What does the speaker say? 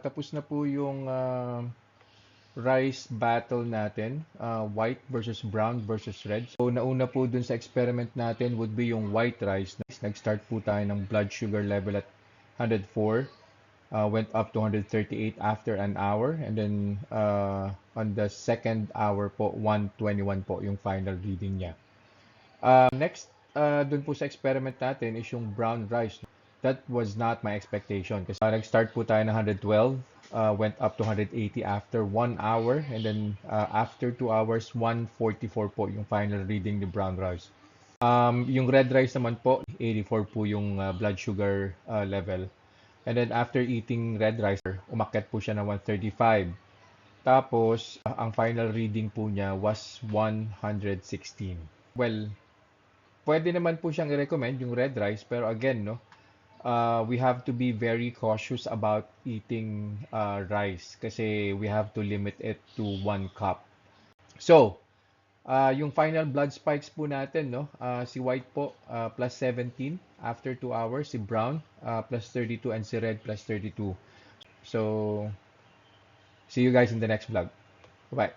Tapos na po yung rice battle natin, white versus brown versus red. So nauna po dun sa experiment natin would be yung white rice. Nag-start po tayo ng blood sugar level at 104, went up to 138 after an hour, and then on the second hour po, 121 po yung final reading niya. Next, dun po sa experiment natin is yung brown rice. That was not my expectation kasi nag-start po tayo ng 112, went up to 180 after 1 hour, and then after 2 hours, 144 po yung final reading ni brown rice. Yung red rice naman po, 84 po yung blood sugar level. And then after eating red rice, umakyat po siya ng 135. Tapos, ang final reading po niya was 116. Well, pwede naman po siyang i-recommend yung red rice, pero again, no, we have to be very cautious about eating rice kasi we have to limit it to 1 cup. So, yung final blood spikes po natin, no, si white po plus 17 after 2 hours, si brown plus 32, and si red plus 32. So, see you guys in the next vlog. Bye.